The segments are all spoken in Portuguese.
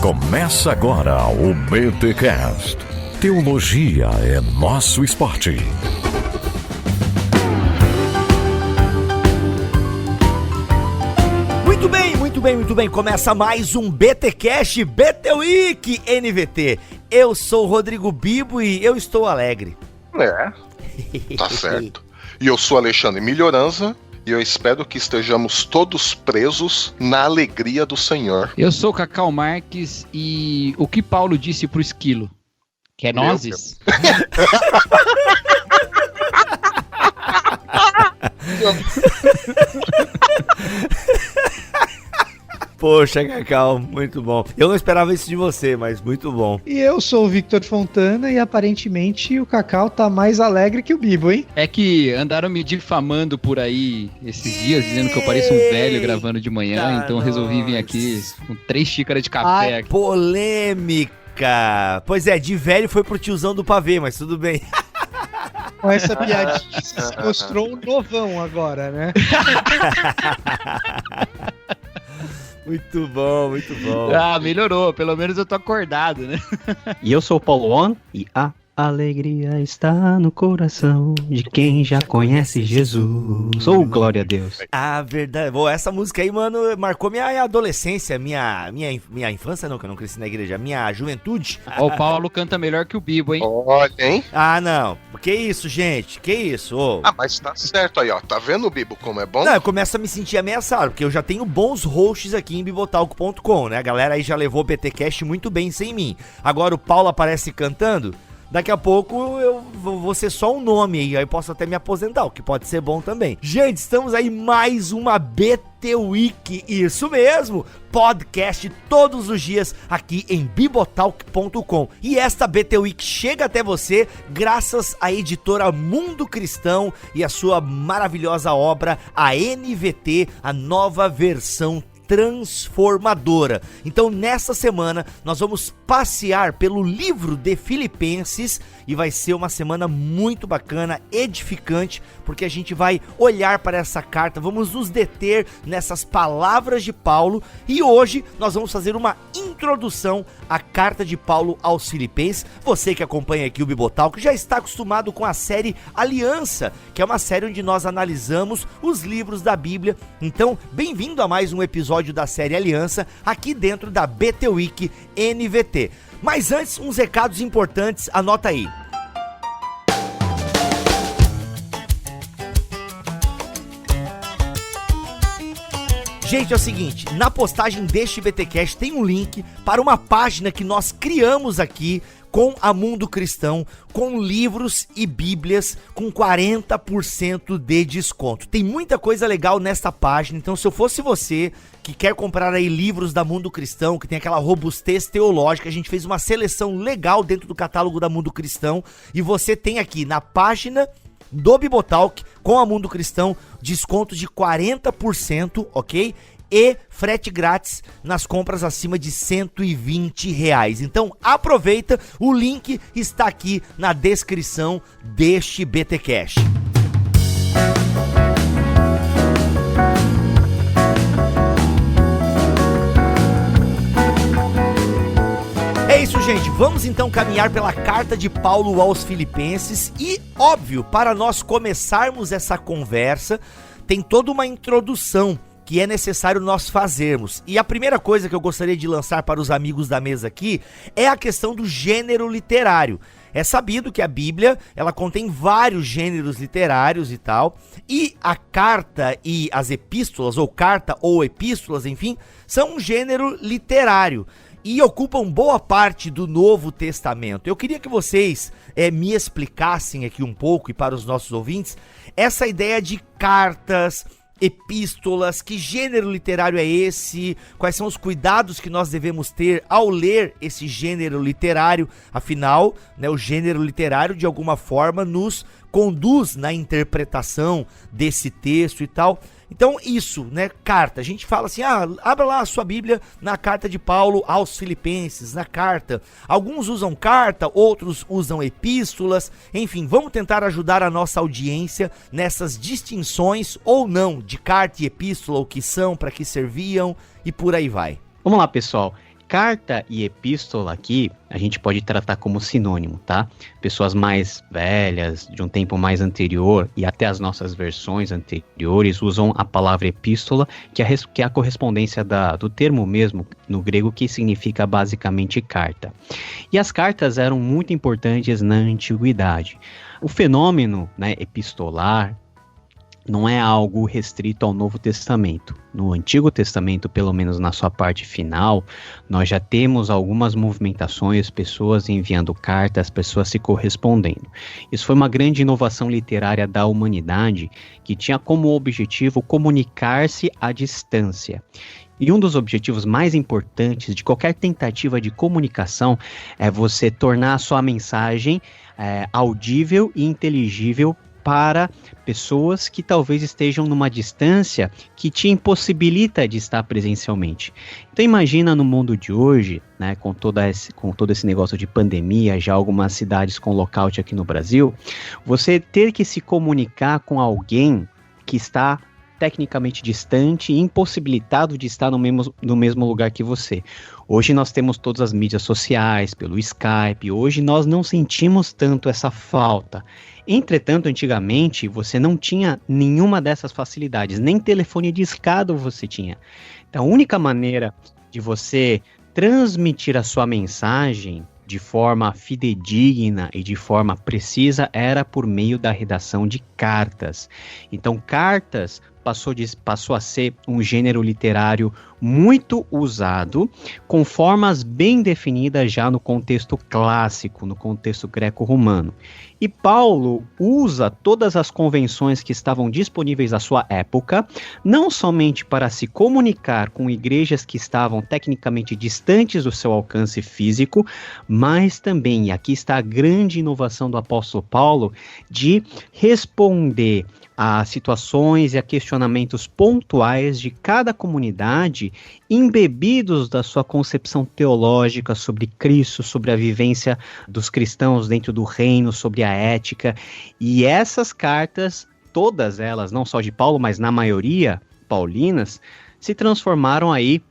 Começa agora o BTcast. Teologia é nosso esporte. Muito bem. Começa mais um BTcast BT Week NVT. Eu sou o Rodrigo Bibo e eu estou alegre. Tá certo. E eu sou Alexandre Melhoranza. E eu espero que estejamos todos presos na alegria do Senhor. Eu sou Cacau Marques e o que Paulo disse pro esquilo? Que é nozes? Poxa, Cacau, muito bom. Eu não esperava isso de você, mas muito bom. E eu sou o Victor Fontana e aparentemente o Cacau tá mais alegre que o Bibo, hein? É que andaram me difamando por aí esses dias, dizendo que eu pareço um velho gravando de manhã, então resolvi vir aqui com 3 xícaras de café. Ai, polêmica! Pois é, de velho foi pro tiozão do pavê, mas tudo bem. Com essa piadinha se mostrou um novão agora, né? Muito bom, muito bom. Ah, melhorou. Pelo menos eu tô acordado, né? E eu sou o Paulo On e a alegria está no coração de quem já conhece Jesus. Oh, glória a Deus. Ah, verdade. Bom, essa música aí, mano, marcou minha adolescência, minha infância, não, que eu não cresci na igreja, minha juventude. Ó, o Paulo canta melhor que o Bibo, hein? Olha, hein? Ah, não. Que isso, gente? Que isso? Ô. Ah, mas tá certo aí, ó. Tá vendo, Bibo, como é bom? Não, eu começo a me sentir ameaçado, porque eu já tenho bons hosts aqui em bibotalco.com, né? A galera aí já levou o BTcast muito bem sem mim. Agora o Paulo aparece cantando. Daqui a pouco eu vou ser só um nome aí eu posso até me aposentar, o que pode ser bom também. Gente, estamos aí mais uma BT Week, isso mesmo, podcast todos os dias aqui em bibotalk.com. E esta BT Week chega até você graças à editora Mundo Cristão e a sua maravilhosa obra, a NVT, a nova versão transformadora. Então nessa semana nós vamos passear pelo livro de Filipenses e vai ser uma semana muito bacana, edificante, porque a gente vai olhar para essa carta, vamos nos deter nessas palavras de Paulo e hoje nós vamos fazer uma introdução à carta de Paulo aos Filipenses. Você que acompanha aqui o Bibotalk já está acostumado com a série Aliança, que é uma série onde nós analisamos os livros da Bíblia. Então, bem-vindo a mais um episódio da série Aliança, aqui dentro da BT Week NVT. Mas antes, uns recados importantes, anota aí. Gente, é o seguinte, na postagem deste BTcast tem um link para uma página que nós criamos aqui com a Mundo Cristão, com livros e bíblias com 40% de desconto. Tem muita coisa legal nesta página, então se eu fosse você que quer comprar aí livros da Mundo Cristão, que tem aquela robustez teológica, a gente fez uma seleção legal dentro do catálogo da Mundo Cristão e você tem aqui na página do Bibotalk com a Mundo Cristão desconto de 40%, ok? E frete grátis nas compras acima de R$120. Então aproveita, o link está aqui na descrição deste BTcast. É isso, gente, vamos então caminhar pela carta de Paulo aos Filipenses e, óbvio, para nós começarmos essa conversa, tem toda uma introdução que é necessário nós fazermos. E a primeira coisa que eu gostaria de lançar para os amigos da mesa aqui é a questão do gênero literário. É sabido que a Bíblia, ela contém vários gêneros literários e tal, e a carta e as epístolas, ou carta ou epístolas, enfim, são um gênero literário e ocupam boa parte do Novo Testamento. Eu queria que vocês me explicassem aqui um pouco, e para os nossos ouvintes, essa ideia de cartas, epístolas, que gênero literário é esse, quais são os cuidados que nós devemos ter ao ler esse gênero literário. Afinal, né, o gênero literário de alguma forma nos conduz na interpretação desse texto e tal. Então isso, né, carta, a gente fala assim, abra lá a sua Bíblia na carta de Paulo aos Filipenses, na carta. Alguns usam carta, outros usam epístolas, enfim, vamos tentar ajudar a nossa audiência nessas distinções ou não de carta e epístola, o que são, para que serviam e por aí vai. Vamos lá, pessoal. Carta e epístola aqui, a gente pode tratar como sinônimo, tá? Pessoas mais velhas, de um tempo mais anterior, e até as nossas versões anteriores, usam a palavra epístola, que é a correspondência do termo mesmo, no grego, que significa basicamente carta. E as cartas eram muito importantes na antiguidade. O fenômeno, né, epistolar, não é algo restrito ao Novo Testamento. No Antigo Testamento, pelo menos na sua parte final, nós já temos algumas movimentações, pessoas enviando cartas, pessoas se correspondendo. Isso foi uma grande inovação literária da humanidade, que tinha como objetivo comunicar-se à distância. E um dos objetivos mais importantes de qualquer tentativa de comunicação é você tornar a sua mensagem audível e inteligível para pessoas que talvez estejam numa distância que te impossibilita de estar presencialmente. Então imagina no mundo de hoje, né, com todo esse negócio de pandemia, já algumas cidades com lockout aqui no Brasil, você ter que se comunicar com alguém que está tecnicamente distante e impossibilitado de estar no mesmo lugar que você. Hoje nós temos todas as mídias sociais, pelo Skype, hoje nós não sentimos tanto essa falta. Entretanto, antigamente, você não tinha nenhuma dessas facilidades, nem telefone discado você tinha. Então, a única maneira de você transmitir a sua mensagem de forma fidedigna e de forma precisa era por meio da redação de cartas. Então, cartas passou a ser um gênero literário muito usado, com formas bem definidas já no contexto clássico, no contexto greco-romano. E Paulo usa todas as convenções que estavam disponíveis à sua época, não somente para se comunicar com igrejas que estavam tecnicamente distantes do seu alcance físico, mas também, e aqui está a grande inovação do apóstolo Paulo, de responder a situações e a questionamentos pontuais de cada comunidade, embebidos da sua concepção teológica sobre Cristo, sobre a vivência dos cristãos dentro do reino, sobre a ética. E essas cartas, todas elas, não só de Paulo, mas na maioria paulinas, se transformaram aí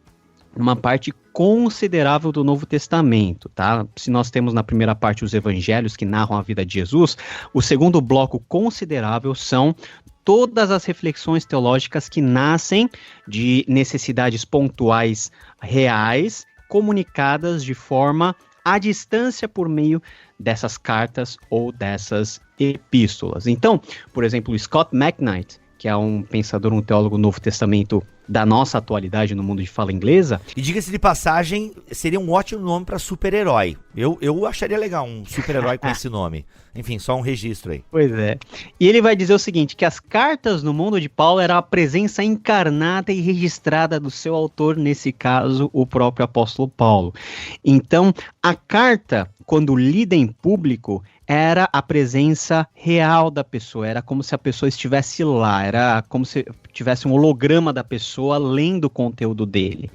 uma parte considerável do Novo Testamento, tá? Se nós temos na primeira parte os evangelhos que narram a vida de Jesus, o segundo bloco considerável são todas as reflexões teológicas que nascem de necessidades pontuais reais, comunicadas de forma à distância por meio dessas cartas ou dessas epístolas. Então, por exemplo, Scott McKnight, que é um pensador, um teólogo do Novo Testamento da nossa atualidade no mundo de fala inglesa. E diga-se de passagem, seria um ótimo nome para super-herói. Eu acharia legal um super-herói com esse nome. Enfim, só um registro aí. Pois é. E ele vai dizer o seguinte, que as cartas no mundo de Paulo eram a presença encarnada e registrada do seu autor, nesse caso, o próprio apóstolo Paulo. Então, a carta, quando lida em público, era a presença real da pessoa, era como se a pessoa estivesse lá, era como se tivesse um holograma da pessoa lendo o conteúdo dele.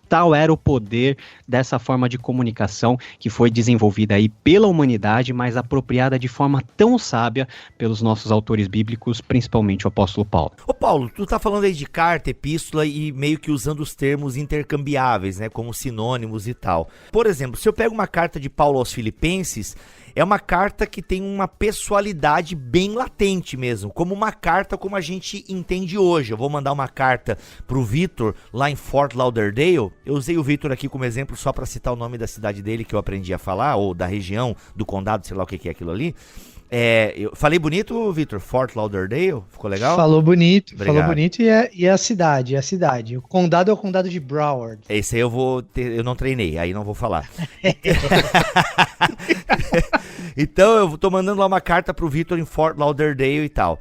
Tal era o poder dessa forma de comunicação que foi desenvolvida aí pela humanidade, mas apropriada de forma tão sábia pelos nossos autores bíblicos, principalmente o apóstolo Paulo. Ô Paulo, tu tá falando aí de carta, epístola e meio que usando os termos intercambiáveis, né, como sinônimos e tal. Por exemplo, se eu pego uma carta de Paulo aos Filipenses, é uma carta que tem uma pessoalidade bem latente mesmo, como uma carta como a gente entende hoje. Eu vou mandar uma carta pro Vitor lá em Fort Lauderdale. Eu usei o Vitor aqui como exemplo só para citar o nome da cidade dele que eu aprendi a falar, ou da região, do condado, sei lá o que é aquilo ali. Eu falei bonito, Vitor? Fort Lauderdale? Ficou legal? Falou bonito, Obrigado. e a cidade, O condado é o condado de Broward. Esse aí eu não treinei, aí não vou falar. Então eu tô mandando lá uma carta pro Vitor em Fort Lauderdale e tal.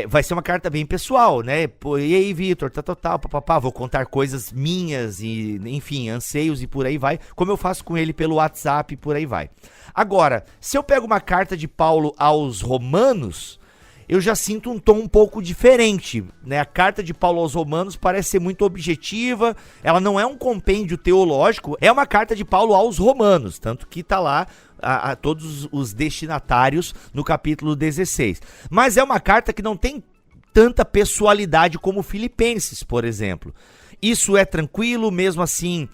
Vai ser uma carta bem pessoal, né? Pô, e aí, Vitor, papapá, vou contar coisas minhas e, enfim, anseios e por aí vai, como eu faço com ele pelo WhatsApp e por aí vai. Agora, se eu pego uma carta de Paulo aos Romanos, eu já sinto um tom um pouco diferente, né? A carta de Paulo aos Romanos parece ser muito objetiva, ela não é um compêndio teológico, é uma carta de Paulo aos Romanos, tanto que tá lá a todos os destinatários no capítulo 16. Mas é uma carta que não tem tanta pessoalidade como Filipenses, por exemplo. Isso é tranquilo, mesmo assim,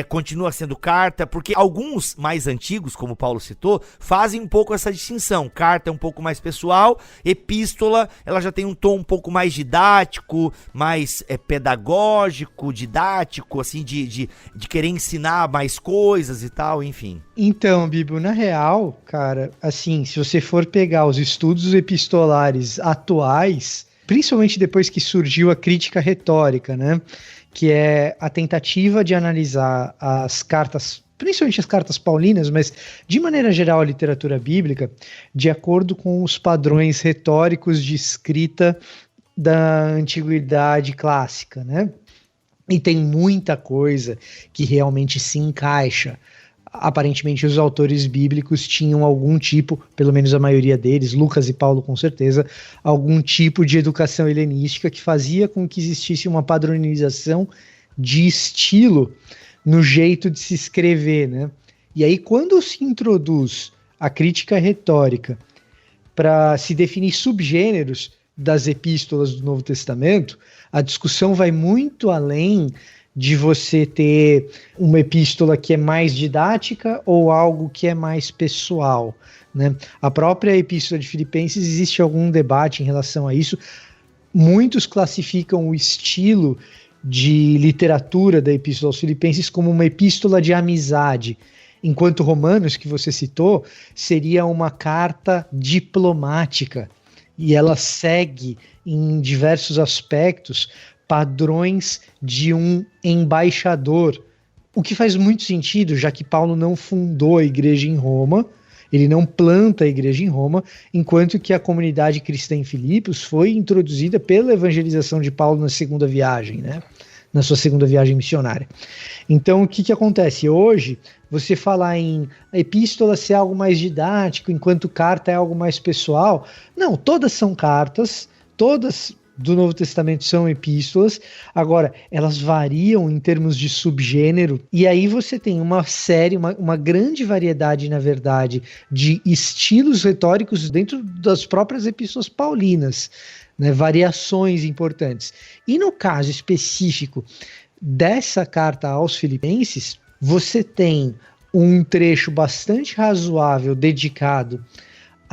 continua sendo carta, porque alguns mais antigos, como o Paulo citou, fazem um pouco essa distinção. Carta é um pouco mais pessoal, epístola, ela já tem um tom um pouco mais didático, mais pedagógico, didático, assim, de querer ensinar mais coisas e tal, enfim. Então, Bibo, na real, cara, assim, se você for pegar os estudos epistolares atuais, principalmente depois que surgiu a crítica retórica, né? Que é a tentativa de analisar as cartas, principalmente as cartas paulinas, mas de maneira geral a literatura bíblica, de acordo com os padrões retóricos de escrita da antiguidade clássica, né? E tem muita coisa que realmente se encaixa. Aparentemente os autores bíblicos tinham algum tipo, pelo menos a maioria deles, Lucas e Paulo com certeza, algum tipo de educação helenística que fazia com que existisse uma padronização de estilo no jeito de se escrever, né? E aí quando se introduz a crítica retórica para se definir subgêneros das epístolas do Novo Testamento, a discussão vai muito além de você ter uma epístola que é mais didática ou algo que é mais pessoal, né? A própria epístola de Filipenses, existe algum debate em relação a isso. Muitos classificam o estilo de literatura da epístola aos Filipenses como uma epístola de amizade, enquanto Romanos, que você citou, seria uma carta diplomática, e ela segue em diversos aspectos padrões de um embaixador, o que faz muito sentido, já que Paulo não fundou a igreja em Roma, ele não planta a igreja em Roma, enquanto que a comunidade cristã em Filipos foi introduzida pela evangelização de Paulo na segunda viagem, né? Na sua segunda viagem missionária. Então, o que acontece? Hoje, você falar em epístola ser algo mais didático, enquanto carta é algo mais pessoal. Não, todas são cartas, todas do Novo Testamento são epístolas, agora elas variam em termos de subgênero, e aí você tem uma série, uma grande variedade, na verdade, de estilos retóricos dentro das próprias epístolas paulinas, né, variações importantes. E no caso específico dessa carta aos Filipenses, você tem um trecho bastante razoável dedicado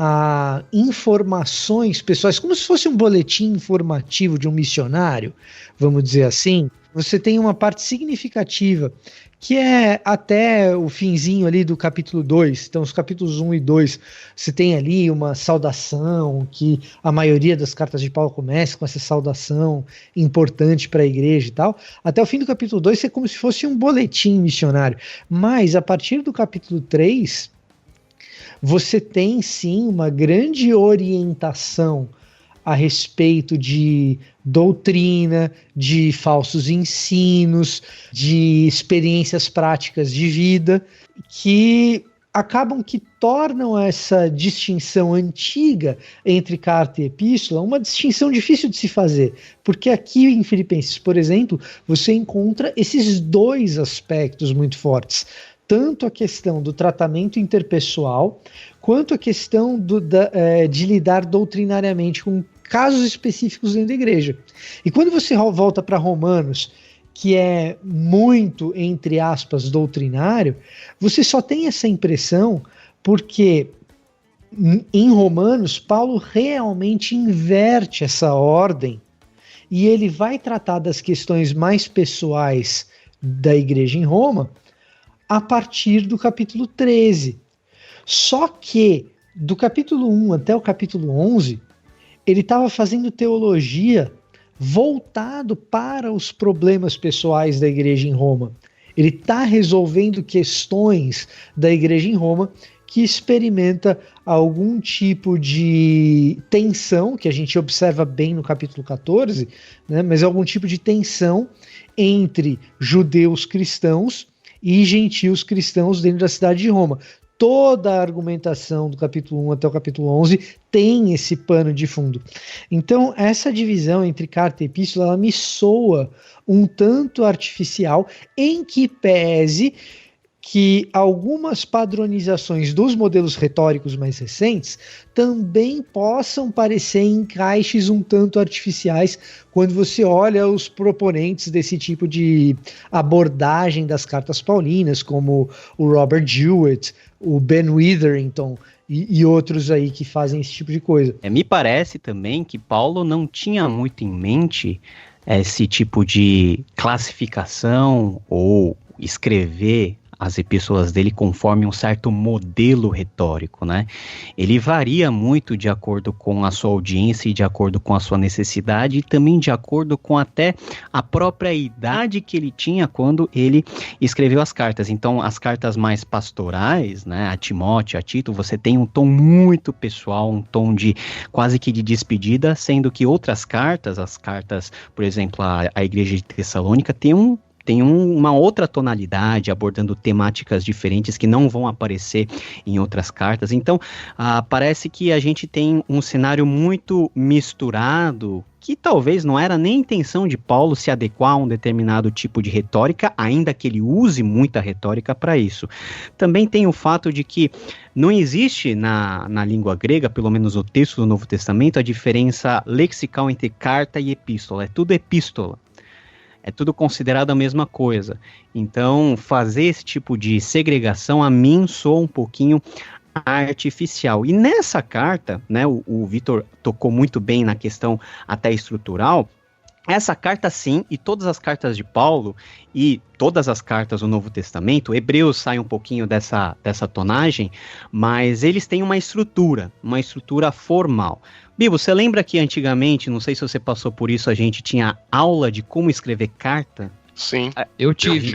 a informações pessoais, como se fosse um boletim informativo de um missionário, vamos dizer assim. Você tem uma parte significativa, que é até o finzinho ali do capítulo 2, então os capítulos 1 e 2, você tem ali uma saudação, que a maioria das cartas de Paulo começa com essa saudação importante para a igreja e tal, até o fim do capítulo 2 é como se fosse um boletim missionário, mas a partir do capítulo 3, você tem sim uma grande orientação a respeito de doutrina, de falsos ensinos, de experiências práticas de vida, que acabam que tornam essa distinção antiga entre carta e epístola uma distinção difícil de se fazer, porque aqui em Filipenses, por exemplo, você encontra esses dois aspectos muito fortes, tanto a questão do tratamento interpessoal, quanto a questão de lidar doutrinariamente com casos específicos dentro da igreja. E quando você volta para Romanos, que é muito, entre aspas, doutrinário, você só tem essa impressão porque em Romanos, Paulo realmente inverte essa ordem e ele vai tratar das questões mais pessoais da igreja em Roma a partir do capítulo 13. Só que do capítulo 1 até o capítulo 11, ele estava fazendo teologia voltado para os problemas pessoais da igreja em Roma. Ele está resolvendo questões da igreja em Roma que experimenta algum tipo de tensão, que a gente observa bem no capítulo 14, né, mas algum tipo de tensão entre judeus cristãos e gentios cristãos dentro da cidade de Roma. Toda a argumentação do capítulo 1 até o capítulo 11 tem esse pano de fundo. Então, essa divisão entre carta e epístola, ela me soa um tanto artificial, em que pese que algumas padronizações dos modelos retóricos mais recentes também possam parecer encaixes um tanto artificiais quando você olha os proponentes desse tipo de abordagem das cartas paulinas, como o Robert Jewett, o Ben Witherington e outros aí que fazem esse tipo de coisa. Me parece também que Paulo não tinha muito em mente esse tipo de classificação ou escrever as epístolas dele conforme um certo modelo retórico, né? Ele varia muito de acordo com a sua audiência e de acordo com a sua necessidade e também de acordo com até a própria idade que ele tinha quando ele escreveu as cartas. Então, as cartas mais pastorais, né, a Timóteo, a Tito, você tem um tom muito pessoal, um tom de quase que de despedida, sendo que outras cartas, as cartas, por exemplo, a Igreja de Tessalônica, tem uma outra tonalidade, abordando temáticas diferentes que não vão aparecer em outras cartas. Então, parece que a gente tem um cenário muito misturado, que talvez não era nem intenção de Paulo se adequar a um determinado tipo de retórica, ainda que ele use muita retórica para isso. Também tem o fato de que não existe na língua grega, pelo menos no texto do Novo Testamento, a diferença lexical entre carta e epístola. É tudo epístola. É tudo considerado a mesma coisa. Então, fazer esse tipo de segregação, a mim, soa um pouquinho artificial. E nessa carta, né, o Vitor tocou muito bem na questão até estrutural. Essa carta, sim, e todas as cartas de Paulo, e todas as cartas do Novo Testamento, Hebreus sai um pouquinho dessa tonagem, mas eles têm uma estrutura formal. Bibo, você lembra que antigamente, não sei se você passou por isso, a gente tinha aula de como escrever carta? Sim. Eu tive.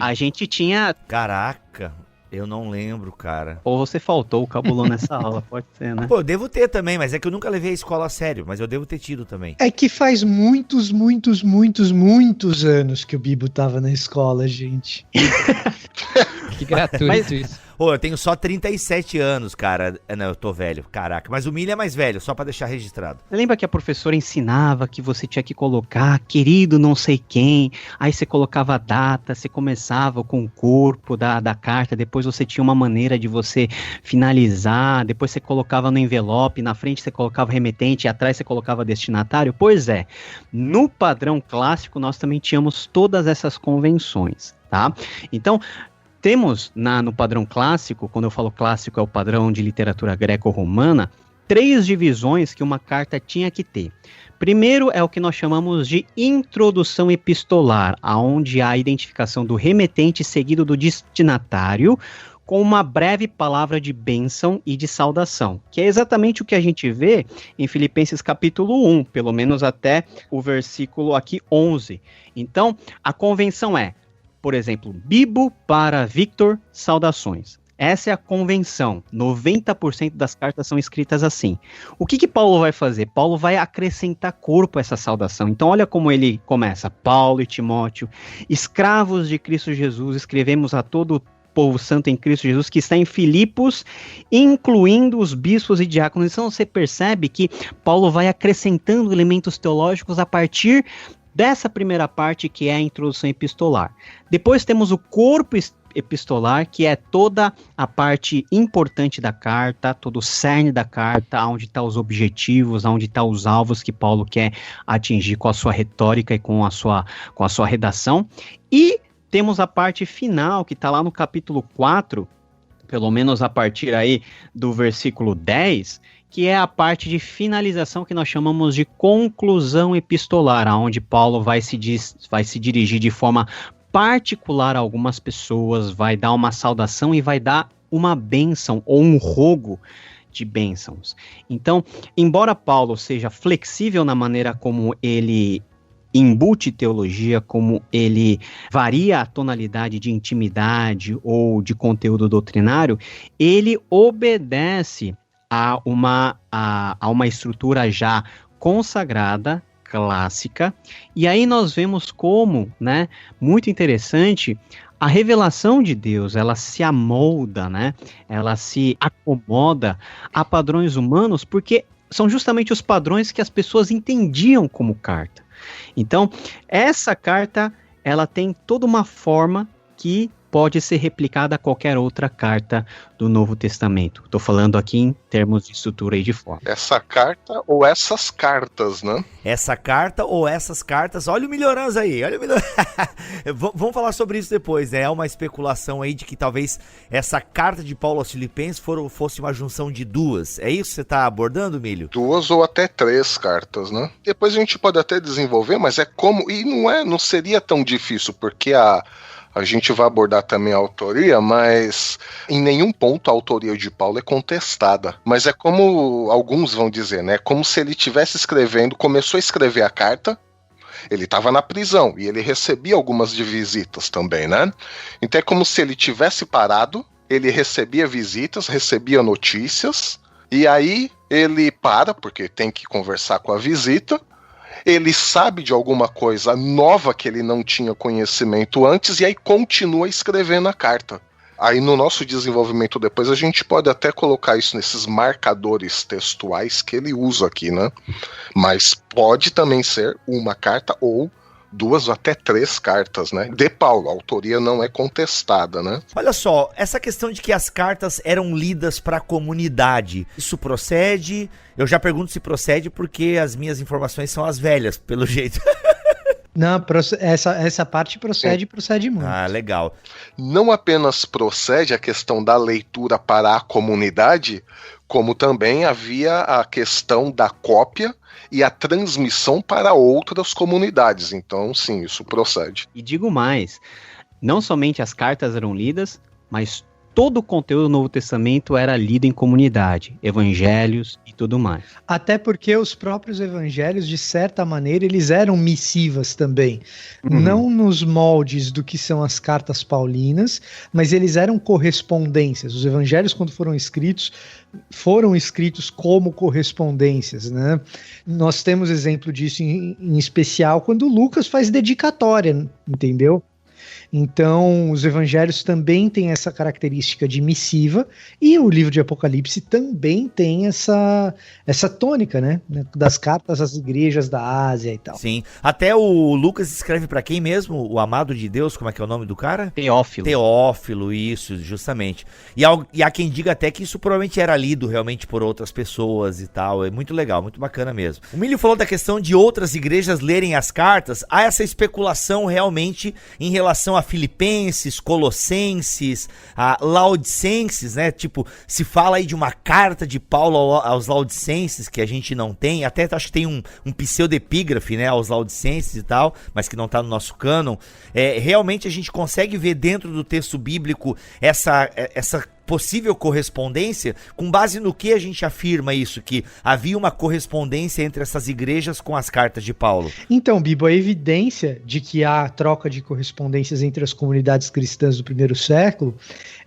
A gente tinha... Caraca, eu não lembro, cara. Ou você faltou, cabulou nessa aula, pode ser, né? Pô, eu devo ter também, mas é que eu nunca levei a escola a sério, mas eu devo ter tido também. É que faz muitos anos que o Bibo tava na escola, gente. Que gratuito isso. Pô, eu tenho só 37 anos, cara. Não, eu tô velho, caraca. Mas o Milho é mais velho, só pra deixar registrado. Lembra que a professora ensinava que você tinha que colocar querido não sei quem, aí você colocava a data, você começava com o corpo da carta, depois você tinha uma maneira de você finalizar, depois você colocava no envelope, na frente você colocava remetente, e atrás você colocava destinatário? Pois é, no padrão clássico nós também tínhamos todas essas convenções, tá? Então, temos no padrão clássico, quando eu falo clássico é o padrão de literatura greco-romana, 3 divisões que uma carta tinha que ter. Primeiro é o que nós chamamos de introdução epistolar, onde há a identificação do remetente seguido do destinatário, com uma breve palavra de bênção e de saudação, que é exatamente o que a gente vê em Filipenses capítulo 1, pelo menos até o versículo aqui 11. Então, a convenção é, por exemplo, Bibo para Victor, saudações. Essa é a convenção. 90% das cartas são escritas assim. O que Paulo vai fazer? Paulo vai acrescentar corpo a essa saudação. Então olha como ele começa. Paulo e Timóteo, escravos de Cristo Jesus, escrevemos a todo o povo santo em Cristo Jesus, que está em Filipos, incluindo os bispos e diáconos. Então você percebe que Paulo vai acrescentando elementos teológicos a partir dessa primeira parte, que é a introdução epistolar. Depois temos o corpo epistolar, que é toda a parte importante da carta, todo o cerne da carta, onde estão os objetivos, onde estão os alvos que Paulo quer atingir com a sua retórica e com a sua redação. E temos a parte final, que está lá no capítulo 4, pelo menos a partir aí do versículo 10, que é a parte de finalização que nós chamamos de conclusão epistolar, onde Paulo vai se dirigir de forma particular a algumas pessoas, vai dar uma saudação e vai dar uma bênção ou um rogo de bênçãos. Então, embora Paulo seja flexível na maneira como ele embute teologia, como ele varia a tonalidade de intimidade ou de conteúdo doutrinário, ele obedece a uma estrutura já consagrada, clássica, e aí nós vemos como, né, muito interessante, a revelação de Deus, ela se amolda, né, ela se acomoda a padrões humanos, porque são justamente os padrões que as pessoas entendiam como carta. Então, essa carta, ela tem toda uma forma que pode ser replicada a qualquer outra carta do Novo Testamento. Estou falando aqui em termos de estrutura e de forma. Essa carta ou essas cartas, né? Essa carta ou essas cartas, olha o Melhorança aí, olha o Vamos falar sobre isso depois, né? É uma especulação aí de que talvez essa carta de Paulo aos Filipenses fosse uma junção de duas. É isso que você está abordando, Milho? 2 ou até 3 cartas, né? Depois a gente pode até desenvolver, mas é como... E não seria tão difícil, porque a gente vai abordar também a autoria, mas em nenhum ponto a autoria de Paulo é contestada. Mas é como alguns vão dizer, né? Como se ele estivesse escrevendo, começou a escrever a carta, ele estava na prisão e ele recebia algumas de visitas também, né? Então é como se ele tivesse parado, ele recebia visitas, recebia notícias, e aí ele para, porque tem que conversar com a visita, ele sabe de alguma coisa nova que ele não tinha conhecimento antes, e aí continua escrevendo a carta. Aí no nosso desenvolvimento depois a gente pode até colocar isso nesses marcadores textuais que ele usa aqui, né? Mas pode também ser uma carta ou 2 ou até 3 cartas, né? De Paulo, a autoria não é contestada, né? Olha só, essa questão de que as cartas eram lidas para a comunidade, isso procede? Eu já pergunto se procede porque as minhas informações são as velhas, pelo jeito. Não, essa parte procede muito. Ah, legal. Não apenas procede a questão da leitura para a comunidade, como também havia a questão da cópia e a transmissão para outras comunidades. Então, sim, isso procede. E digo mais, não somente as cartas eram lidas, mas todo o conteúdo do Novo Testamento era lido em comunidade, evangelhos e tudo mais. Até porque os próprios evangelhos, de certa maneira, eles eram missivas também. Não nos moldes do que são as cartas paulinas, mas eles eram correspondências. Os evangelhos, quando foram escritos como correspondências, né? Nós temos exemplo disso em especial quando Lucas faz dedicatória, entendeu? Então, os evangelhos também têm essa característica de missiva, e o livro de Apocalipse também tem essa tônica, né? Das cartas às igrejas da Ásia e tal. Sim. Até o Lucas escreve para quem mesmo? O amado de Deus, como é que é o nome do cara? Teófilo. Teófilo, isso, justamente. E há quem diga até que isso provavelmente era lido realmente por outras pessoas e tal. É muito legal, muito bacana mesmo. O Milho falou da questão de outras igrejas lerem as cartas. Há essa especulação realmente em relação a Filipenses, Colossenses, a Laodicenses, né? Tipo, se fala aí de uma carta de Paulo aos Laodicenses que a gente não tem, até acho que tem um pseudepígrafe, né, aos Laodicenses e tal, mas que não tá no nosso cânon. Realmente a gente consegue ver dentro do texto bíblico essa possível correspondência, com base no que a gente afirma isso, que havia uma correspondência entre essas igrejas com as cartas de Paulo? Então, Bibo, a evidência de que há troca de correspondências entre as comunidades cristãs do primeiro século,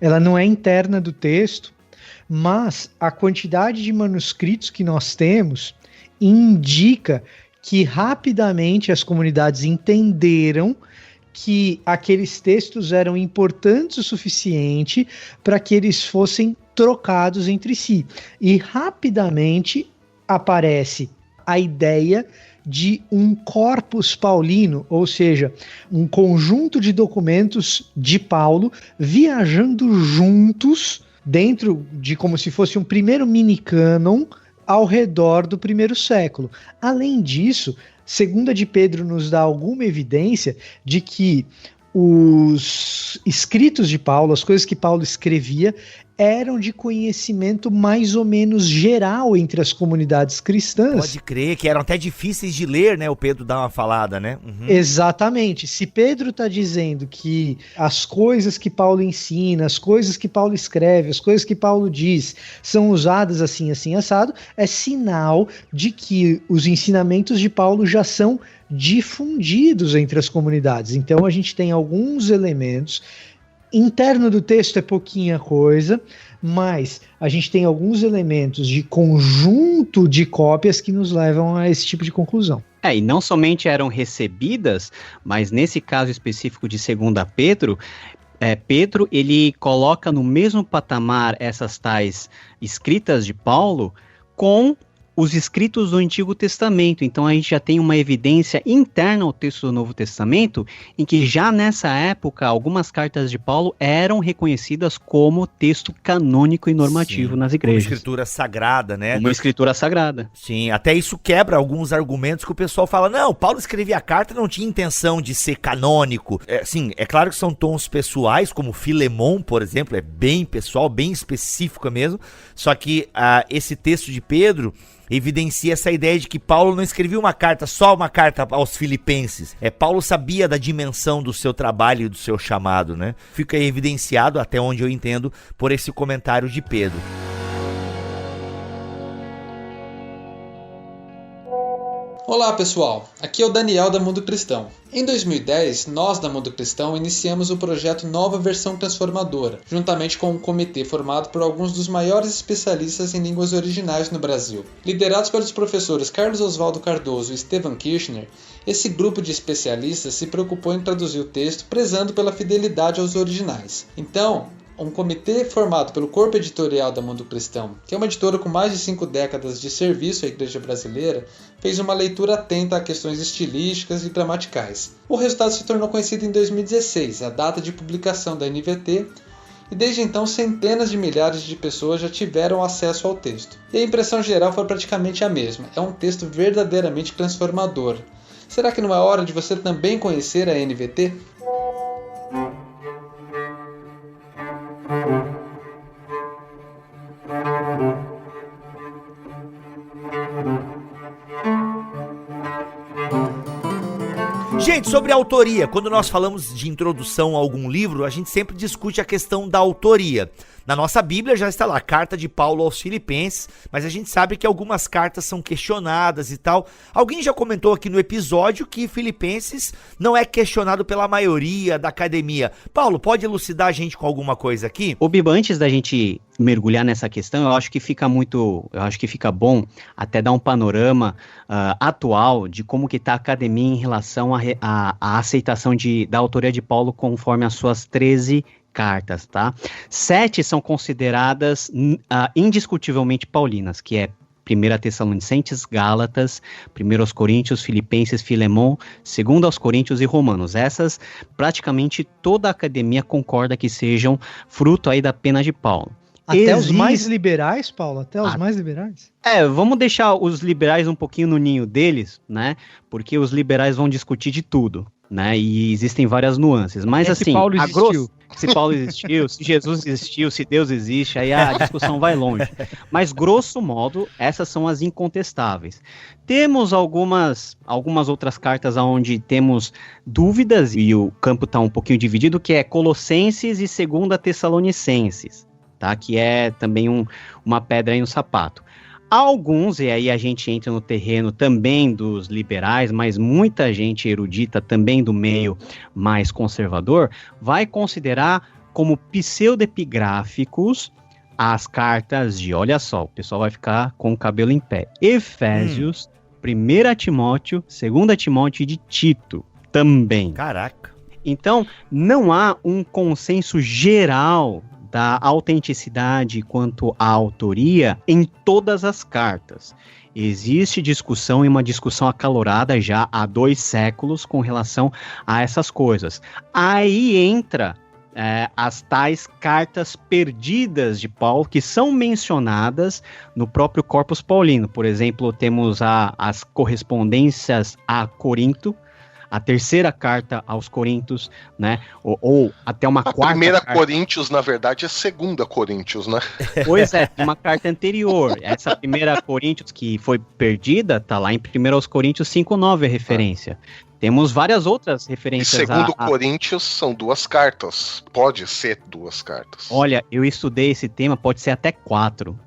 ela não é interna do texto, mas a quantidade de manuscritos que nós temos indica que rapidamente as comunidades entenderam que aqueles textos eram importantes o suficiente para que eles fossem trocados entre si. E rapidamente aparece a ideia de um corpus paulino, ou seja, um conjunto de documentos de Paulo viajando juntos dentro de como se fosse um primeiro mini-cânon ao redor do primeiro século. Além disso, 2 de Pedro nos dá alguma evidência de que os escritos de Paulo, as coisas que Paulo escrevia, eram de conhecimento mais ou menos geral entre as comunidades cristãs. Pode crer, que eram até difíceis de ler, né? O Pedro dá uma falada, né? Uhum. Exatamente. Se Pedro está dizendo que as coisas que Paulo ensina, as coisas que Paulo escreve, as coisas que Paulo diz são usadas assim, assim, assado, é sinal de que os ensinamentos de Paulo já são difundidos entre as comunidades. Então a gente tem alguns elementos. Interno do texto é pouquinha coisa, mas a gente tem alguns elementos de conjunto de cópias que nos levam a esse tipo de conclusão. E não somente eram recebidas, mas nesse caso específico de 2 Pedro, Pedro ele coloca no mesmo patamar essas tais escritas de Paulo com os escritos do Antigo Testamento. Então a gente já tem uma evidência interna ao texto do Novo Testamento, em que já nessa época, algumas cartas de Paulo eram reconhecidas como texto canônico e normativo nas igrejas. Uma escritura sagrada, né? Uma escritura sagrada. Sim, até isso quebra alguns argumentos que o pessoal fala, não, Paulo escrevia a carta e não tinha intenção de ser canônico. Sim, é claro que são tons pessoais, como Filemon, por exemplo, é bem pessoal, bem específico mesmo, só que esse texto de Pedro evidencia essa ideia de que Paulo não escrevia só uma carta aos filipenses. Paulo sabia da dimensão do seu trabalho e do seu chamado, né? Fica evidenciado, até onde eu entendo, por esse comentário de Pedro. Olá pessoal, aqui é o Daniel da Mundo Cristão. Em 2010, nós da Mundo Cristão iniciamos o projeto Nova Versão Transformadora, juntamente com um comitê formado por alguns dos maiores especialistas em línguas originais no Brasil. Liderados pelos professores Carlos Oswaldo Cardoso e Stephen Kirchner, esse grupo de especialistas se preocupou em traduzir o texto prezando pela fidelidade aos originais. Então, um comitê formado pelo corpo editorial da Mundo Cristão, que é uma editora com mais de 5 décadas de serviço à igreja brasileira, fez uma leitura atenta a questões estilísticas e gramaticais. O resultado se tornou conhecido em 2016, a data de publicação da NVT, e desde então centenas de milhares de pessoas já tiveram acesso ao texto. E a impressão geral foi praticamente a mesma, é um texto verdadeiramente transformador. Será que não é hora de você também conhecer a NVT? Gente, sobre a autoria, quando nós falamos de introdução a algum livro, a gente sempre discute a questão da autoria. Na nossa Bíblia já está lá, carta de Paulo aos Filipenses, mas a gente sabe que algumas cartas são questionadas e tal. Alguém já comentou aqui no episódio que Filipenses não é questionado pela maioria da academia. Paulo, pode elucidar a gente com alguma coisa aqui? Ô Biba, antes da gente mergulhar nessa questão, eu acho que fica bom até dar um panorama atual de como que está a academia em relação à aceitação da autoria de Paulo conforme as suas 13 cartas, tá? 7 são consideradas indiscutivelmente paulinas, que é 1 Tessalonicenses, Gálatas, 1 Coríntios, Filipenses, Filemon, 2 Coríntios e Romanos. Essas, praticamente toda a academia concorda que sejam fruto aí da pena de Paulo. Até os mais liberais, Paulo? Até os mais liberais? Vamos deixar os liberais um pouquinho no ninho deles, né? Porque os liberais vão discutir de tudo, né? E existem várias nuances. Mas assim, Paulo existiu. Se Paulo existiu, se Jesus existiu, se Deus existe, aí a discussão vai longe. Mas, grosso modo, essas são as incontestáveis. Temos algumas outras cartas onde temos dúvidas, e o campo está um pouquinho dividido, que é Colossenses e 2 Tessalonicenses, tá? Que é também uma pedra aí no sapato. Alguns, e aí a gente entra no terreno também dos liberais, mas muita gente erudita também do meio mais conservador, vai considerar como pseudepigráficos as cartas de, olha só, o pessoal vai ficar com o cabelo em pé, Efésios, 1 Timóteo, 2 Timóteo e de Tito também. Caraca. Então, não há um consenso geral da autenticidade quanto à autoria em todas as cartas. Existe discussão e uma discussão acalorada já há 2 séculos com relação a essas coisas. Aí entra as tais cartas perdidas de Paulo, que são mencionadas no próprio Corpus Paulino. Por exemplo, temos as correspondências a Corinto, a 3ª carta aos Coríntios, né? Ou até uma quarta. A 1 carta. Coríntios, na verdade, é 2 Coríntios, né? Pois é, uma carta anterior. Essa 1 Coríntios que foi perdida, tá lá em 1 Coríntios 5:9 a referência. Temos várias outras referências. E 2 Coríntios são 2 cartas. Pode ser 2 cartas. Olha, eu estudei esse tema, pode ser até 4.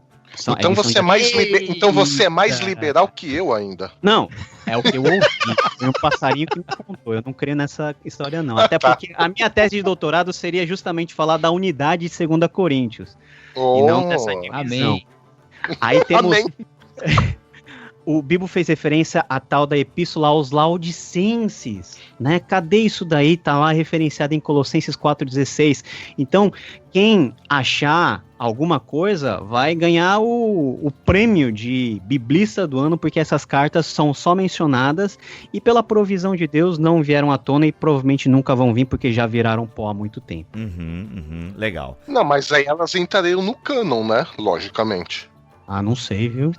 Então você é mais liberal que eu ainda. Não, é o que eu ouvi. Foi um passarinho que me contou. Eu não creio nessa história, não. Até porque a minha tese de doutorado seria justamente falar da unidade de 2 Coríntios. E não dessa divisão. Amém. Aí temos... Amém. O Bibo fez referência à tal da Epístola aos Laodicenses, né? Cadê isso daí? Tá lá referenciado em Colossenses 4,16. Então, quem achar alguma coisa vai ganhar o prêmio de biblista do ano, porque essas cartas são só mencionadas e pela provisão de Deus não vieram à tona e provavelmente nunca vão vir porque já viraram pó há muito tempo. Legal. Não, mas aí elas entrariam no cânon, né? Logicamente. Ah, não sei, viu?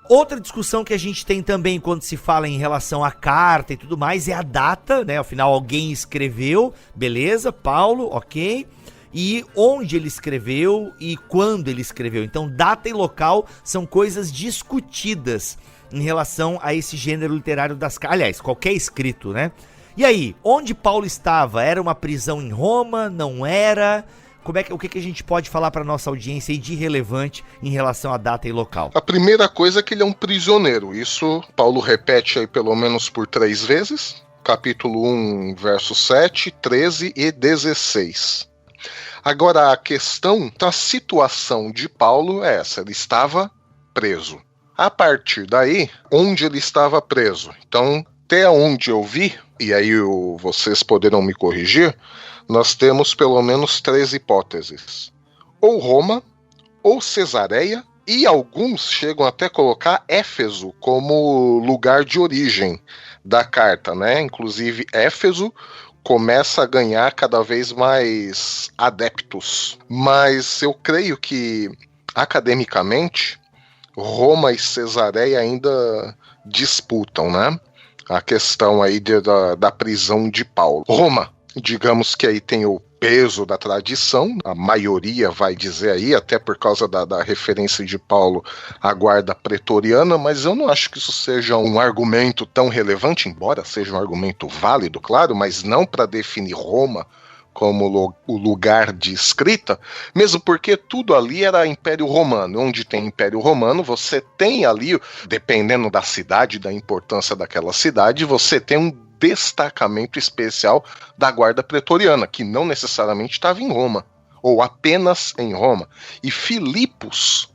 Outra discussão que a gente tem também quando se fala em relação à carta e tudo mais é a data, né? Afinal, alguém escreveu, beleza, Paulo, ok. E onde ele escreveu e quando ele escreveu. Então, data e local são coisas discutidas em relação a esse gênero literário das cartas. Aliás, qualquer escrito, né? E aí, onde Paulo estava? Era uma prisão em Roma? Não era? O que a gente pode falar para nossa audiência aí de relevante em relação à data e local? A primeira coisa é que ele é um prisioneiro. Isso Paulo repete aí pelo menos por 3 vezes. Capítulo 1, versos 7, 13 e 16. Agora, a questão da situação de Paulo é essa. Ele estava preso. A partir daí, onde ele estava preso? Então, até onde eu vi, e aí vocês poderão me corrigir, nós temos pelo menos 3 hipóteses. Ou Roma, ou Cesareia, e alguns chegam até a colocar Éfeso como lugar de origem da carta, né? Inclusive, Éfeso começa a ganhar cada vez mais adeptos. Mas eu creio que, academicamente, Roma e Cesareia ainda disputam, né? A questão aí da prisão de Paulo. Roma, digamos que aí tem o peso da tradição, a maioria vai dizer aí, até por causa da referência de Paulo à guarda pretoriana, mas eu não acho que isso seja um argumento tão relevante, embora seja um argumento válido, claro, mas não para definir Roma como o lugar de escrita, mesmo porque tudo ali era Império Romano. Onde tem Império Romano, você tem ali, dependendo da cidade, da importância daquela cidade, você tem um destacamento especial da guarda pretoriana, que não necessariamente estava em Roma, ou apenas em Roma. E Filipos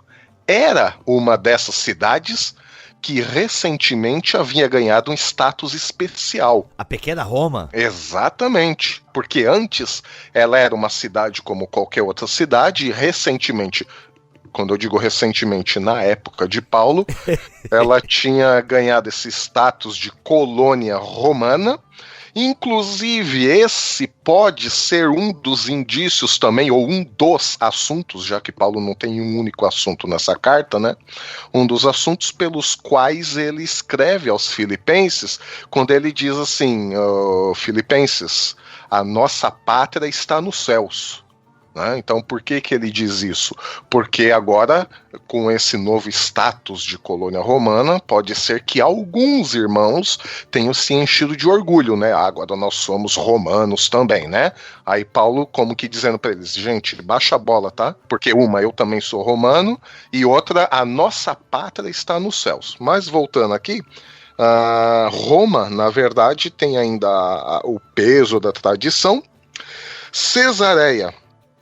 era uma dessas cidades que recentemente havia ganhado um status especial. A pequena Roma? Exatamente, porque antes ela era uma cidade como qualquer outra cidade e recentemente, quando eu digo recentemente, na época de Paulo, ela tinha ganhado esse status de colônia romana. Inclusive, esse pode ser um dos indícios também, ou um dos assuntos, já que Paulo não tem um único assunto nessa carta, né? Um dos assuntos pelos quais ele escreve aos filipenses, quando ele diz assim, Filipenses, a nossa pátria está nos céus. Né? Então, por que ele diz isso? Porque agora, com esse novo status de colônia romana, pode ser que alguns irmãos tenham se enchido de orgulho, né? Agora nós somos romanos também, né? Aí Paulo, como que dizendo para eles, gente, baixa a bola, tá? Porque uma, eu também sou romano, e outra, a nossa pátria está nos céus. Mas voltando aqui, Roma, na verdade, tem ainda o peso da tradição. Cesareia,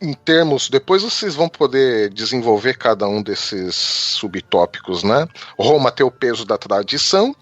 em termos, depois vocês vão poder desenvolver cada um desses subtópicos, né? Roma tem o peso da tradição,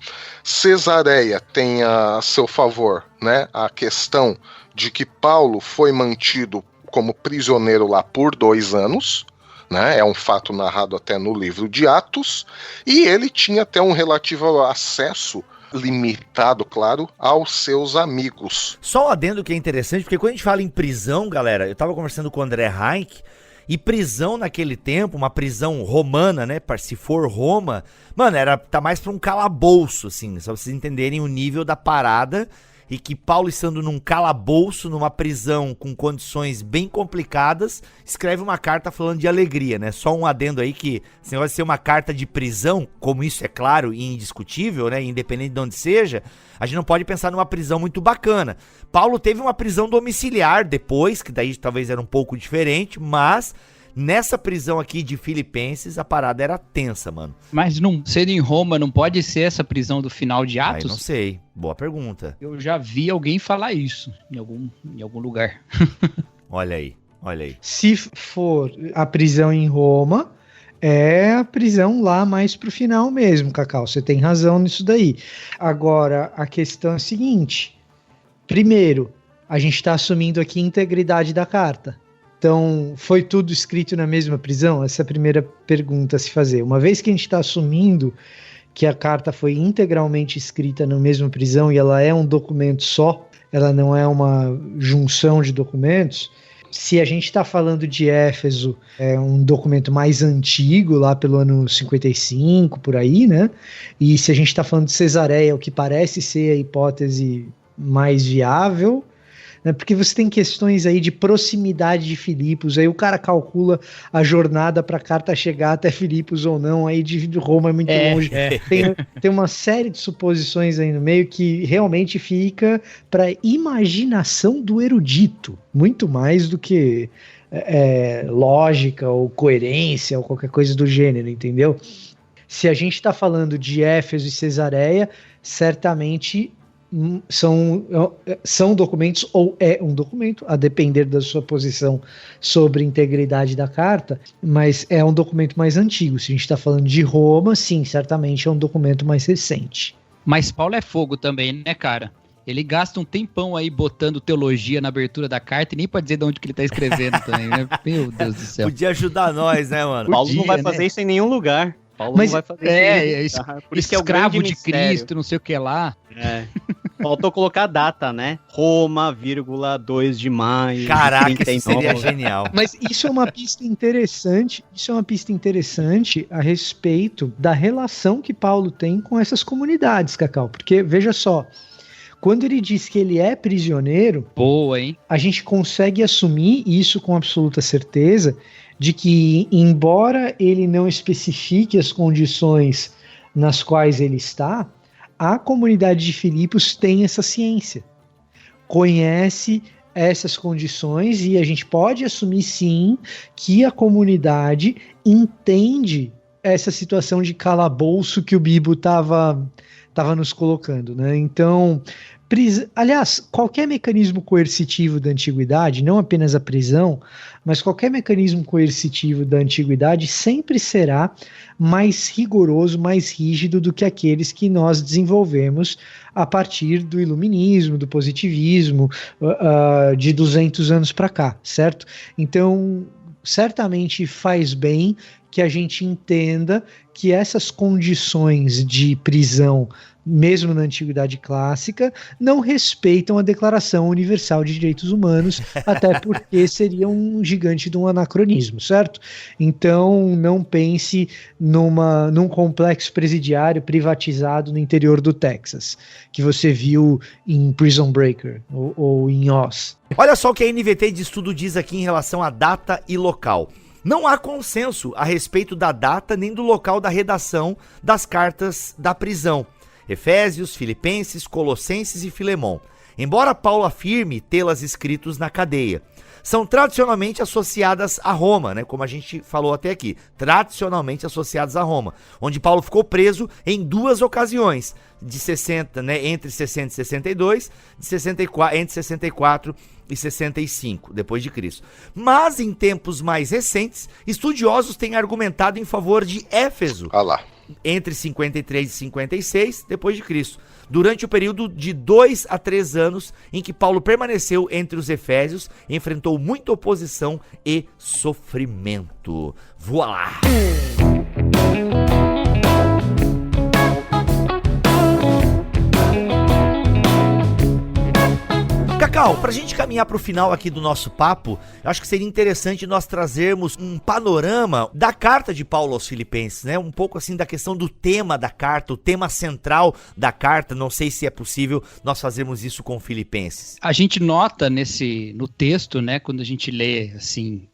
Cesareia tem a seu favor, né, a questão de que Paulo foi mantido como prisioneiro lá por 2 anos, né? É um fato narrado até no livro de Atos, e ele tinha até um relativo acesso limitado, claro, aos seus amigos. Só um adendo que é interessante, porque quando a gente fala em prisão, galera, eu tava conversando com o André Heinck, e prisão naquele tempo, uma prisão romana, né, se for Roma, mano, tá mais pra um calabouço, assim, só pra vocês entenderem o nível da parada, e que Paulo, estando num calabouço, numa prisão com condições bem complicadas, escreve uma carta falando de alegria, né? Só um adendo aí que esse negócio de ser uma carta de prisão, como isso é claro e indiscutível, né? Independente de onde seja, a gente não pode pensar numa prisão muito bacana. Paulo teve uma prisão domiciliar depois, que daí talvez era um pouco diferente, mas nessa prisão aqui de Filipenses, a parada era tensa, mano. Mas não, sendo em Roma, não pode ser essa prisão do final de Atos? Não sei. Boa pergunta. Eu já vi alguém falar isso em algum lugar. Olha aí, olha aí. Se for a prisão em Roma, é a prisão lá mais pro final mesmo, Cacau. Você tem razão nisso daí. Agora, a questão é a seguinte. Primeiro, a gente está assumindo aqui a integridade da carta. Então, foi tudo escrito na mesma prisão? Essa é a primeira pergunta a se fazer. Uma vez que a gente está assumindo que a carta foi integralmente escrita na mesma prisão e ela é um documento só, ela não é uma junção de documentos, se a gente está falando de Éfeso, é um documento mais antigo, lá pelo ano 55, por aí, né? E se a gente está falando de Cesareia, o que parece ser a hipótese mais viável, né? Porque você tem questões aí de proximidade de Filipos, aí o cara calcula a jornada para a carta chegar até Filipos ou não, aí de Roma é muito longe. Tem uma série de suposições aí no meio que realmente fica para imaginação do erudito, muito mais do que lógica ou coerência ou qualquer coisa do gênero, entendeu? Se a gente está falando de Éfeso e Cesareia, certamente são documentos, ou é um documento, a depender da sua posição sobre a integridade da carta, mas é um documento mais antigo. Se a gente está falando de Roma, sim, certamente é um documento mais recente. Mas Paulo é fogo também, né, cara? Ele gasta um tempão aí botando teologia na abertura da carta e nem pode dizer de onde que ele tá escrevendo também, né? Meu Deus do céu. Podia ajudar nós, né, mano? Paulo não vai fazer isso em nenhum lugar. Paulo não vai fazer isso. Por isso que é o escravo de Cristo, não sei o que lá. Faltou colocar a data, né? Roma, 2 de maio. Caraca, isso seria genial. Mas isso é uma pista interessante. Isso é uma pista interessante a respeito da relação que Paulo tem com essas comunidades, Cacau. Porque, veja só, quando ele diz que ele é prisioneiro, boa, hein? A gente consegue assumir isso com absoluta certeza de que, embora ele não especifique as condições nas quais ele está, a comunidade de Filipos tem essa ciência, conhece essas condições e a gente pode assumir sim que a comunidade entende essa situação de calabouço que o Bibo estava nos colocando, né? Então, aliás, qualquer mecanismo coercitivo da antiguidade, não apenas a prisão, mas qualquer mecanismo coercitivo da antiguidade sempre será mais rigoroso, mais rígido do que aqueles que nós desenvolvemos a partir do iluminismo, do positivismo, de 200 anos para cá, certo? Então, certamente faz bem que a gente entenda que essas condições de prisão, mesmo na Antiguidade Clássica, não respeitam a Declaração Universal de Direitos Humanos, até porque seria um gigante de um anacronismo, certo? Então, não pense num complexo presidiário privatizado no interior do Texas, que você viu em Prison Breaker ou em Oz. Olha só o que a NVT de estudo diz aqui em relação a data e local. Não há consenso a respeito da data nem do local da redação das cartas da prisão. Efésios, Filipenses, Colossenses e Filemão. Embora Paulo afirme tê-las escritos na cadeia, são tradicionalmente associadas a Roma, né, como a gente falou até aqui, tradicionalmente associadas a Roma, onde Paulo ficou preso em 2 ocasiões, de 60, né, entre 60 e 62, entre 64 e 65 depois de Cristo. Mas em tempos mais recentes, estudiosos têm argumentado em favor de Éfeso. Entre 53 e 56 depois de Cristo, durante o período de 2 a 3 anos em que Paulo permaneceu entre os efésios, enfrentou muita oposição e sofrimento. Voilá! Cacau, pra gente caminhar pro final aqui do nosso papo, eu acho que seria interessante nós trazermos um panorama da carta de Paulo aos Filipenses, né? Um pouco assim da questão do tema da carta, o tema central da carta. Não sei se é possível nós fazermos isso com Filipenses. A gente nota no texto, né, quando a gente lê assim,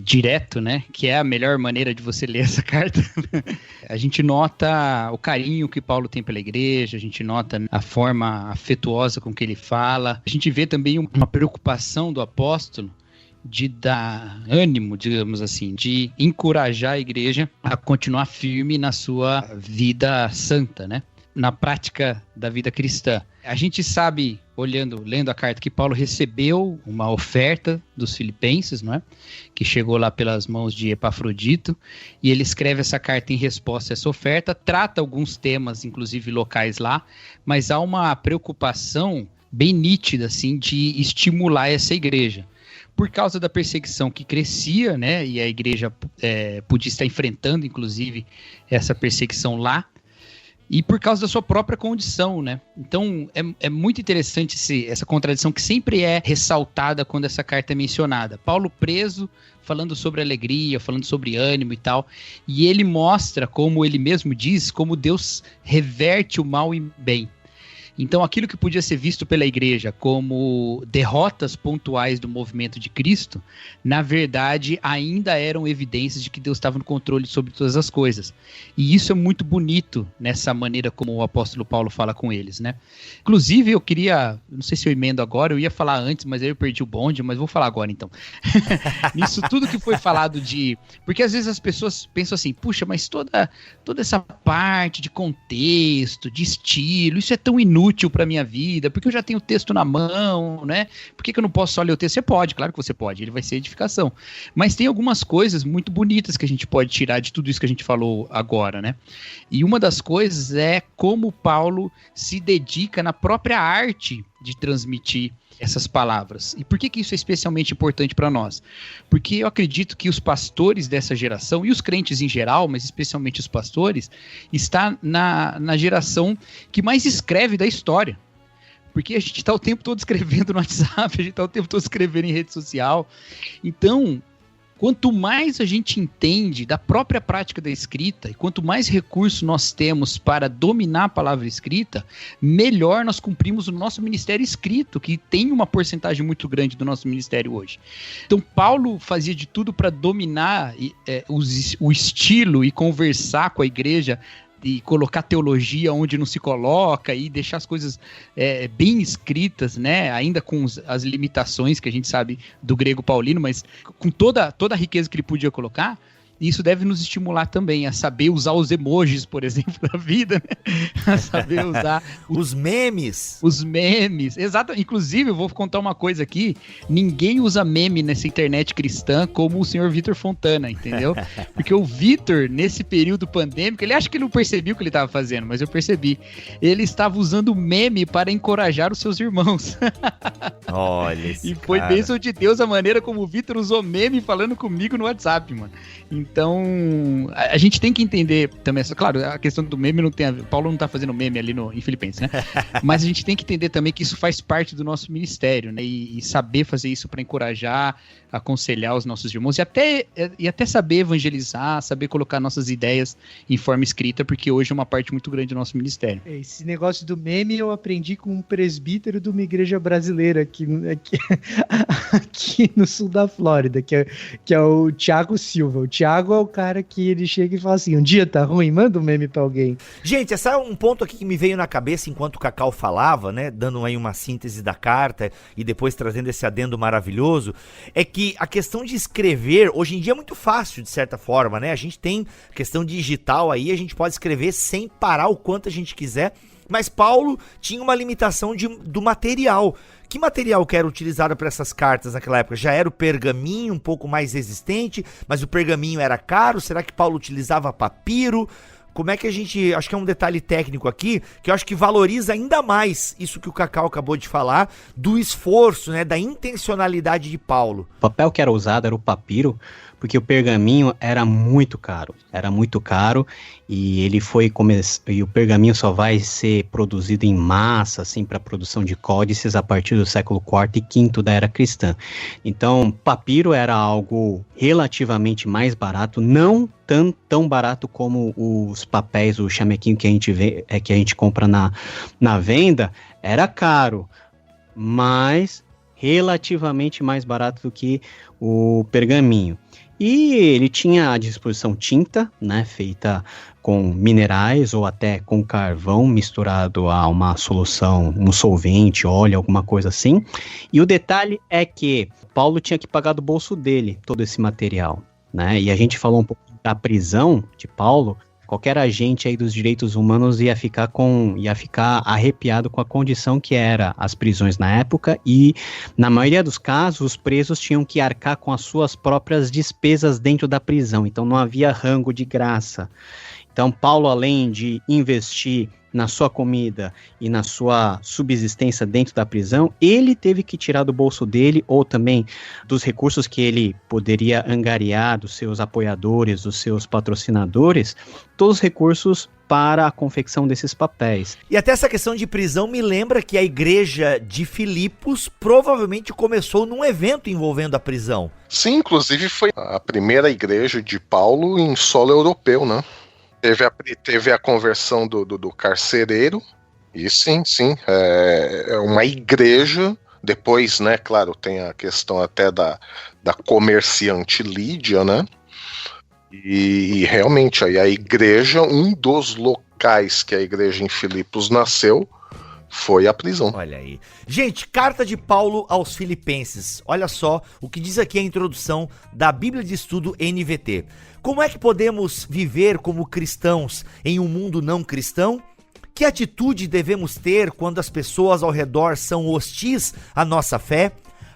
direto, né, que é a melhor maneira de você ler essa carta. A gente nota o carinho que Paulo tem pela igreja, a gente nota a forma afetuosa com que ele fala, a gente vê também uma preocupação do apóstolo de dar ânimo, digamos assim, de encorajar a igreja a continuar firme na sua vida santa, né, na prática da vida cristã. A gente sabe lendo a carta, que Paulo recebeu uma oferta dos filipenses, não é? Que chegou lá pelas mãos de Epafrodito, e ele escreve essa carta em resposta a essa oferta, trata alguns temas, inclusive locais lá, mas há uma preocupação bem nítida, assim, de estimular essa igreja. Por causa da perseguição que crescia, né? E a igreja podia estar enfrentando, inclusive, essa perseguição lá, e por causa da sua própria condição, né? Então, é muito interessante essa contradição que sempre é ressaltada quando essa carta é mencionada. Paulo preso, falando sobre alegria, falando sobre ânimo e tal, e ele mostra, como ele mesmo diz, como Deus reverte o mal em bem. Então, aquilo que podia ser visto pela igreja como derrotas pontuais do movimento de Cristo, na verdade, ainda eram evidências de que Deus estava no controle sobre todas as coisas. E isso é muito bonito nessa maneira como o apóstolo Paulo fala com eles, né? Inclusive, eu queria, não sei se eu emendo agora, eu ia falar antes, mas aí eu perdi o bonde, mas vou falar agora então. Nisso tudo que foi falado porque às vezes as pessoas pensam assim, puxa, mas toda essa parte de contexto, de estilo, isso é tão inútil para minha vida, porque eu já tenho o texto na mão, né? Por que eu não posso só ler o texto? Você pode, claro que você pode, ele vai ser edificação. Mas tem algumas coisas muito bonitas que a gente pode tirar de tudo isso que a gente falou agora, né? E uma das coisas é como Paulo se dedica na própria arte de transmitir essas palavras. E por que isso é especialmente importante para nós? Porque eu acredito que os pastores dessa geração, e os crentes em geral, mas especialmente os pastores, está na geração que mais escreve da história. Porque a gente está o tempo todo escrevendo no WhatsApp, a gente está o tempo todo escrevendo em rede social. Então, quanto mais a gente entende da própria prática da escrita e quanto mais recurso nós temos para dominar a palavra escrita, melhor nós cumprimos o nosso ministério escrito, que tem uma porcentagem muito grande do nosso ministério hoje. Então, Paulo fazia de tudo para dominar o estilo e conversar com a igreja, e colocar teologia onde não se coloca e deixar as coisas bem escritas, né? Ainda com as limitações que a gente sabe do grego paulino, mas com toda a riqueza que ele podia colocar. E isso deve nos estimular também a saber usar os emojis, por exemplo, da vida, né? A saber usar os memes. Os memes, exato. Inclusive, eu vou contar uma coisa aqui, ninguém usa meme nessa internet cristã como o senhor Vitor Fontana, entendeu? Porque o Vitor, nesse período pandêmico, ele acha que ele não percebeu o que ele estava fazendo, mas eu percebi. Ele estava usando meme para encorajar os seus irmãos. Olha esse E foi cara. bênção de Deus a maneira como o Vitor usou meme falando comigo no WhatsApp, mano. Então, a gente tem que entender também, claro, a questão do meme não tem a ver, Paulo não tá fazendo meme ali em Filipenses, né? Mas a gente tem que entender também que isso faz parte do nosso ministério, né? E saber fazer isso para encorajar, aconselhar os nossos irmãos e até saber evangelizar, saber colocar nossas ideias em forma escrita, porque hoje é uma parte muito grande do nosso ministério. Esse negócio do meme eu aprendi com um presbítero de uma igreja brasileira aqui no sul da Flórida, que é o Thiago Silva. O Thiago é o cara que ele chega e fala assim, um dia tá ruim, manda um meme pra alguém. Gente, esse é um ponto aqui que me veio na cabeça enquanto o Cacau falava, né, dando aí uma síntese da carta e depois trazendo esse adendo maravilhoso, é que a questão de escrever, hoje em dia é muito fácil de certa forma, né, a gente tem questão digital aí, a gente pode escrever sem parar o quanto a gente quiser, mas Paulo tinha uma limitação do material. Que material que era utilizado para essas cartas naquela época? Já era o pergaminho, um pouco mais resistente, mas o pergaminho era caro? Será que Paulo utilizava papiro? Como é que a gente... Acho que é um detalhe técnico aqui, que eu acho que valoriza ainda mais isso que o Cacau acabou de falar, do esforço, né, da intencionalidade de Paulo. O papel que era usado era o papiro, porque o pergaminho era muito caro e ele e o pergaminho só vai ser produzido em massa, assim, para produção de códices a partir do século IV e V da era cristã. Então, papiro era algo relativamente mais barato, não tão barato como os papéis, o chamequinho que a gente vê, que a gente compra na venda, era caro, mas relativamente mais barato do que o pergaminho. E ele tinha à disposição tinta, né, feita com minerais ou até com carvão misturado a uma solução, um solvente, óleo, alguma coisa assim. E o detalhe é que Paulo tinha que pagar do bolso dele todo esse material, né? E a gente falou um pouco da prisão de Paulo. Qualquer agente aí dos direitos humanos ia ficar arrepiado com a condição que era as prisões na época, e na maioria dos casos os presos tinham que arcar com as suas próprias despesas dentro da prisão, então não havia rango de graça. Então Paulo, além de investir na sua comida e na sua subsistência dentro da prisão, ele teve que tirar do bolso dele, ou também dos recursos que ele poderia angariar dos seus apoiadores, dos seus patrocinadores, todos os recursos para a confecção desses papéis. E até essa questão de prisão me lembra que a igreja de Filipos provavelmente começou num evento envolvendo a prisão. Sim, inclusive foi a primeira igreja de Paulo em solo europeu, né? Teve a conversão do carcereiro, e sim, é uma igreja. Depois, né, claro, tem a questão até da comerciante Lídia, né, e realmente aí a igreja, um dos locais que a igreja em Filipos nasceu, foi a prisão. Olha aí. Gente, carta de Paulo aos Filipenses. Olha só o que diz aqui a introdução da Bíblia de Estudo NVT. Como é que podemos viver como cristãos em um mundo não cristão? Que atitude devemos ter quando as pessoas ao redor são hostis à nossa fé?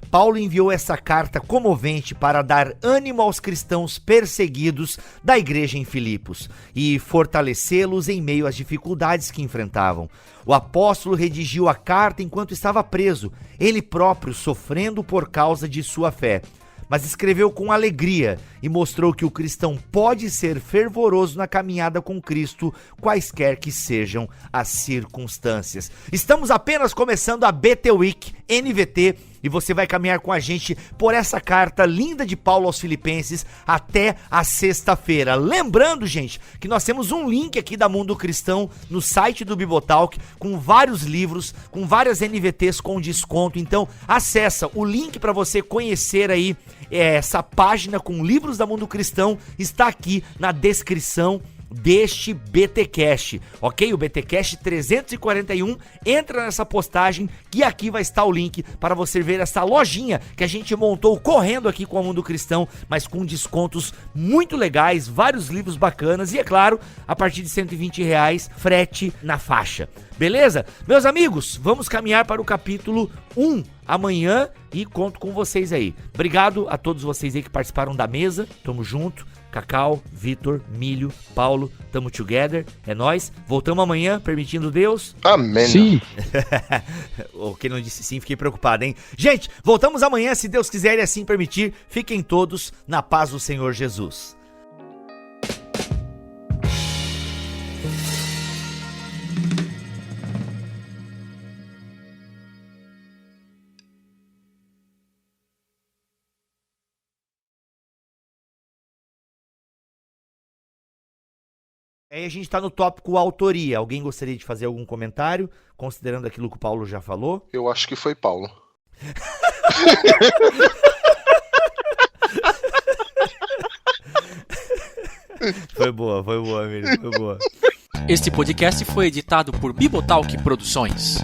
Paulo enviou essa carta comovente para dar ânimo aos cristãos perseguidos da igreja em Filipos e fortalecê-los em meio às dificuldades que enfrentavam. O apóstolo redigiu a carta enquanto estava preso, ele próprio sofrendo por causa de sua fé. Mas escreveu com alegria e mostrou que o cristão pode ser fervoroso na caminhada com Cristo, quaisquer que sejam as circunstâncias. Estamos apenas começando a BT Week NVT e você vai caminhar com a gente por essa carta linda de Paulo aos Filipenses até a sexta-feira. Lembrando, gente, que nós temos um link aqui da Mundo Cristão no site do Bibotalk com vários livros, com várias NVTs com desconto. Então, acessa o link para você conhecer aí essa página com livros da Mundo Cristão, está aqui na descrição deste BTcast, ok? O BTcast 341, entra nessa postagem que aqui vai estar o link para você ver essa lojinha que a gente montou correndo aqui com a Mundo Cristão, mas com descontos muito legais, vários livros bacanas e, é claro, a partir de R$120, frete na faixa. Beleza? Meus amigos, vamos caminhar para o capítulo 1 amanhã e conto com vocês aí. Obrigado a todos vocês aí que participaram da mesa, tamo junto. Cacau, Vitor, Milho, Paulo, tamo together, é nóis. Voltamos amanhã, permitindo Deus. Amém. Sim. Quem não disse sim, fiquei preocupado, hein? Gente, voltamos amanhã, se Deus quiser e assim permitir. Fiquem todos na paz do Senhor Jesus. Aí a gente tá no tópico autoria. Alguém gostaria de fazer algum comentário, considerando aquilo que o Paulo já falou? Eu acho que foi Paulo. Foi boa, amigo, foi boa. Este podcast foi editado por Bibotalk Produções.